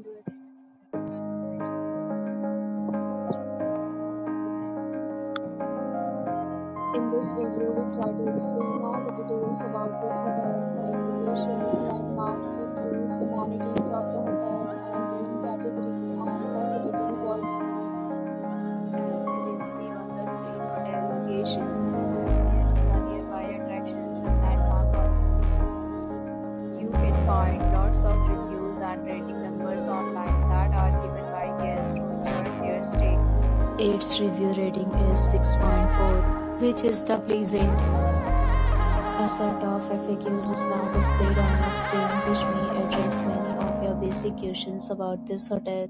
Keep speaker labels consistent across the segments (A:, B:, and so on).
A: into it. In this video, we try to explain all the details about this hotel, like location, landmark, reviews, amenities of the hotel, and room category and facilities also. As you can see on the screen, hotel location, amenities, the nearby attractions, and landmark also. You can find lots of reviews and rating numbers online that are given by guests who enjoyed their stay. Its review rating is 6.4, which is the pleasant. A set of FAQs is now displayed on your screen, which may address many of your basic questions about this hotel.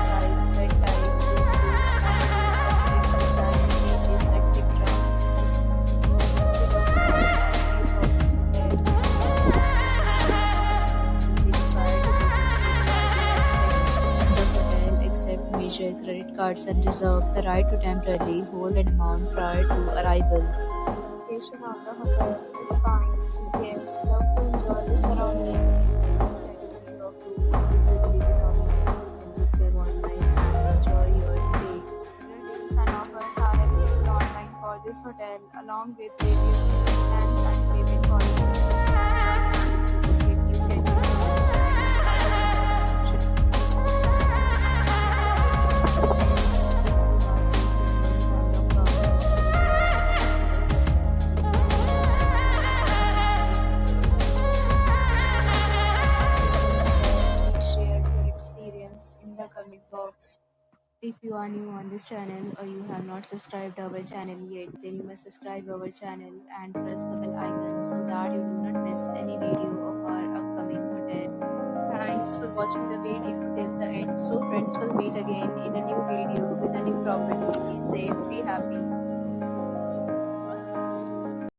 A: Size, bed type, amenities, etc. Major credit cards and reserve the right to temporarily hold an amount prior to arrival. Location of the hotel is fine. Guests love to enjoy the surroundings. Category of room is available online. You can book them online and enjoy your stay. Deals and offers are available online for this hotel, along with various plans and payment policies. To book it, you can use in the comment box. If you are new on this channel or you have not subscribed our channel yet, then you must subscribe our channel and press the bell icon so that you do not miss any video of our upcoming hotel. Thanks for watching the video till the end. So friends, will meet again in a new video with a new property. Be safe, be happy.